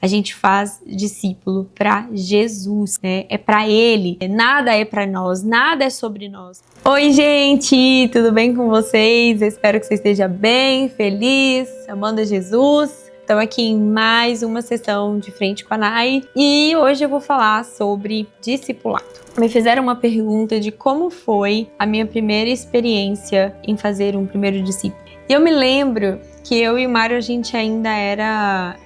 A gente faz discípulo para Jesus, né? É para Ele. Nada é para nós, nada é sobre nós. Oi, gente! Tudo bem com vocês? Eu espero que você esteja bem, feliz, amando a Jesus. Estamos aqui em mais uma sessão de Frente com a Nai e hoje eu vou falar sobre discipulado. Me fizeram uma pergunta de como foi a minha primeira experiência em fazer um primeiro discípulo. E eu me lembro que eu e o Mário, a gente ainda era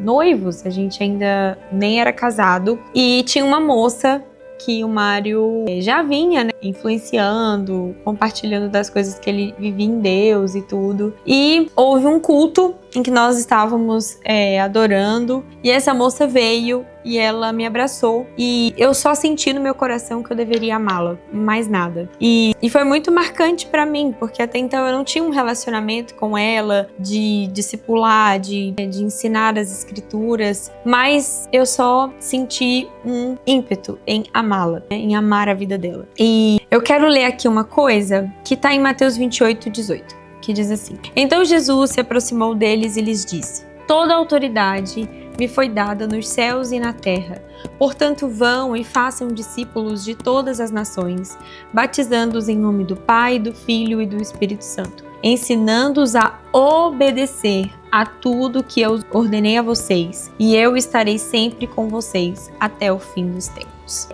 noivos, a gente ainda nem era casado. E tinha uma moça que o Mário já vinha, né, influenciando, compartilhando das coisas que ele vivia em Deus e tudo. E houve um culto em que nós estávamos adorando e essa moça veio e ela me abraçou e eu só senti no meu coração que eu deveria amá-la, mais nada. E foi muito marcante pra mim, porque até então eu não tinha um relacionamento com ela de discipular, de ensinar as escrituras, mas eu só senti um ímpeto em amá-la, né, em amar a vida dela. E eu quero ler aqui uma coisa que tá em Mateus 28:18. Que diz assim: Então Jesus se aproximou deles e lhes disse: Toda a autoridade me foi dada nos céus e na terra. Portanto, vão e façam discípulos de todas as nações, batizando-os em nome do Pai, do Filho e do Espírito Santo, ensinando-os a obedecer a tudo que eu ordenei a vocês, e eu estarei sempre com vocês até o fim dos tempos.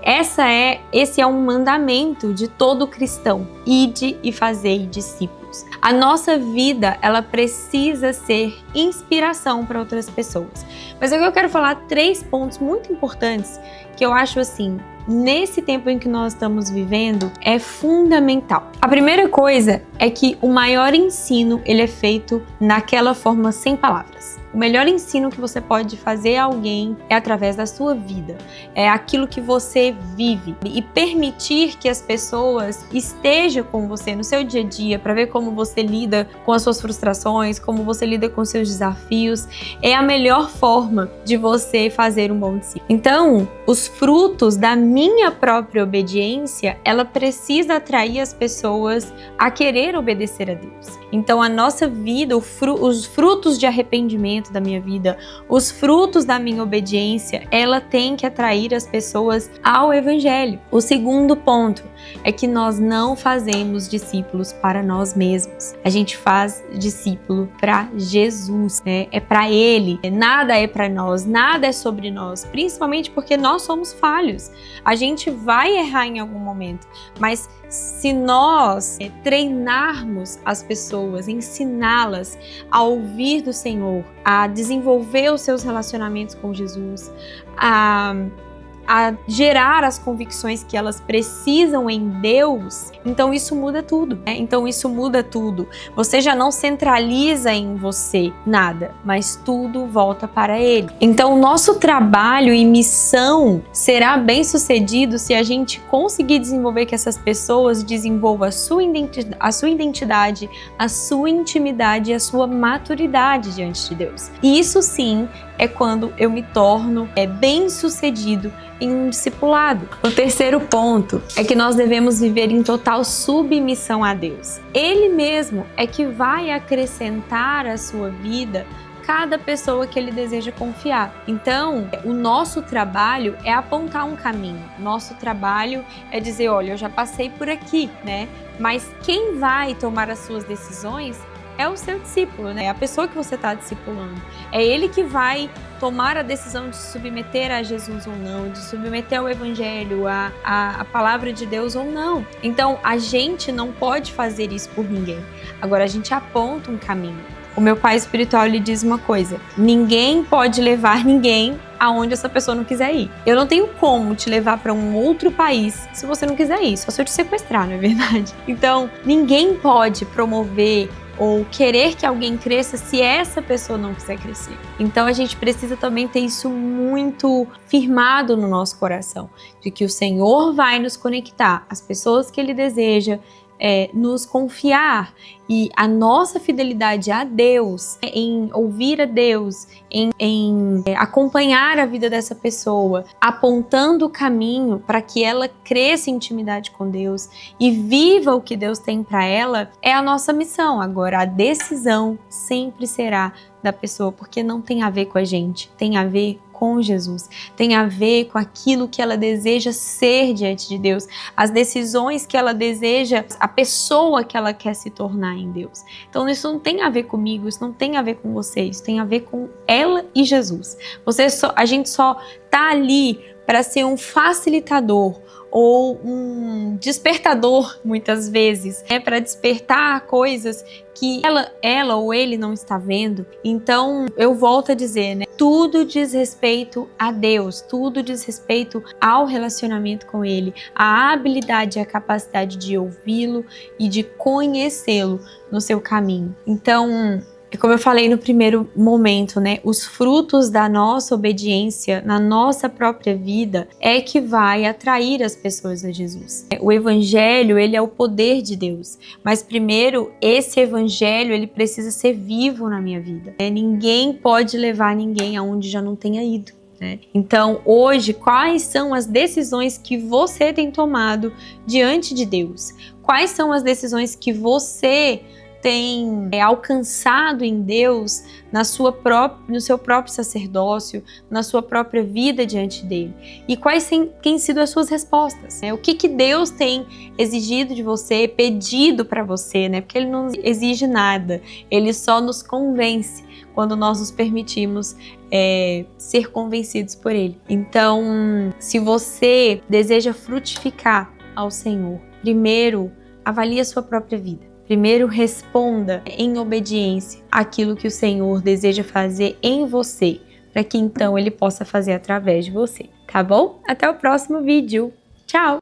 Esse é um mandamento de todo cristão: ide e fazei discípulos. A nossa vida, ela precisa ser inspiração para outras pessoas. Mas eu quero falar 3 pontos muito importantes que eu acho assim, nesse tempo em que nós estamos vivendo, é fundamental. A primeira coisa é que o maior ensino, ele é feito naquela forma sem palavras. O melhor ensino que você pode fazer a alguém é através da sua vida. É aquilo que você vive. E permitir que as pessoas estejam com você no seu dia a dia para ver como você lida com as suas frustrações, como você lida com os seus desafios, é a melhor forma de você fazer um bom discípulo. Então, os frutos da minha própria obediência, ela precisa atrair as pessoas a querer obedecer a Deus. Então, a nossa vida, os frutos de arrependimento da minha vida, os frutos da minha obediência, ela tem que atrair as pessoas ao Evangelho. O segundo ponto é que nós não fazemos discípulos para nós mesmos. A gente faz discípulo para Jesus, né? É para Ele. Nada é para nós, nada é sobre nós, principalmente porque nós somos falhos. A gente vai errar em algum momento, mas se nós treinarmos as pessoas, ensiná-las a ouvir do Senhor, a desenvolver os seus relacionamentos com Jesus, a gerar as convicções que elas precisam em Deus, então isso muda tudo, né? Então isso muda tudo. Você já não centraliza em você nada, mas tudo volta para Ele. Então o nosso trabalho e missão será bem sucedido se a gente conseguir desenvolver que essas pessoas desenvolvam a sua identidade, a sua intimidade e a sua maturidade diante de Deus. E isso sim é quando eu me torno bem sucedido em um discipulado. O terceiro ponto é que nós devemos viver em total submissão a Deus. Ele mesmo é que vai acrescentar à sua vida cada pessoa que Ele deseja confiar. Então, o nosso trabalho é apontar um caminho. Nosso trabalho é dizer, olha, eu já passei por aqui, né? Mas quem vai tomar as suas decisões é o seu discípulo, né? É a pessoa que você está discipulando. É ele que vai tomar a decisão de se submeter a Jesus ou não, de submeter ao Evangelho, a palavra de Deus ou não. Então, a gente não pode fazer isso por ninguém. Agora, a gente aponta um caminho. O meu pai espiritual, ele diz uma coisa: ninguém pode levar ninguém aonde essa pessoa não quiser ir. Eu não tenho como te levar para um outro país se você não quiser ir, só se eu te sequestrar, não é verdade? Então, ninguém pode promover ou querer que alguém cresça se essa pessoa não quiser crescer. Então a gente precisa também ter isso muito firmado no nosso coração, de que o Senhor vai nos conectar às pessoas que Ele deseja nos confiar, e a nossa fidelidade a Deus, em ouvir a Deus, em acompanhar a vida dessa pessoa, apontando o caminho para que ela cresça em intimidade com Deus e viva o que Deus tem para ela, é a nossa missão. Agora, a decisão sempre será da pessoa, porque não tem a ver com a gente, tem a ver com Jesus, tem a ver com aquilo que ela deseja ser diante de Deus, as decisões que ela deseja, a pessoa que ela quer se tornar em Deus. Então isso não tem a ver comigo, isso não tem a ver com você, isso tem a ver com ela e Jesus. A gente só tá ali para ser um facilitador ou um despertador, muitas vezes, para despertar coisas que ela ou ele não está vendo. Então, eu volto a dizer, né? Tudo diz respeito a Deus, tudo diz respeito ao relacionamento com Ele, a habilidade e a capacidade de ouvi-lo e de conhecê-lo no seu caminho. Então, como eu falei no primeiro momento, né, os frutos da nossa obediência na nossa própria vida é que vai atrair as pessoas a Jesus. O evangelho, ele é o poder de Deus, mas primeiro esse evangelho, ele precisa ser vivo na minha vida. Ninguém pode levar ninguém aonde já não tenha ido. Então, hoje, quais são as decisões que você tem tomado diante de Deus? Quais são as decisões que você tem alcançado em Deus no seu próprio sacerdócio, na sua própria vida diante dele? E quais têm sido as suas respostas? O que Deus tem exigido de você, pedido para você, né? Porque Ele não exige nada, Ele só nos convence quando nós nos permitimos ser convencidos por Ele. Então, se você deseja frutificar ao Senhor, primeiro avalie a sua própria vida. Primeiro, responda em obediência àquilo que o Senhor deseja fazer em você, para que então Ele possa fazer através de você, tá bom? Até o próximo vídeo. Tchau!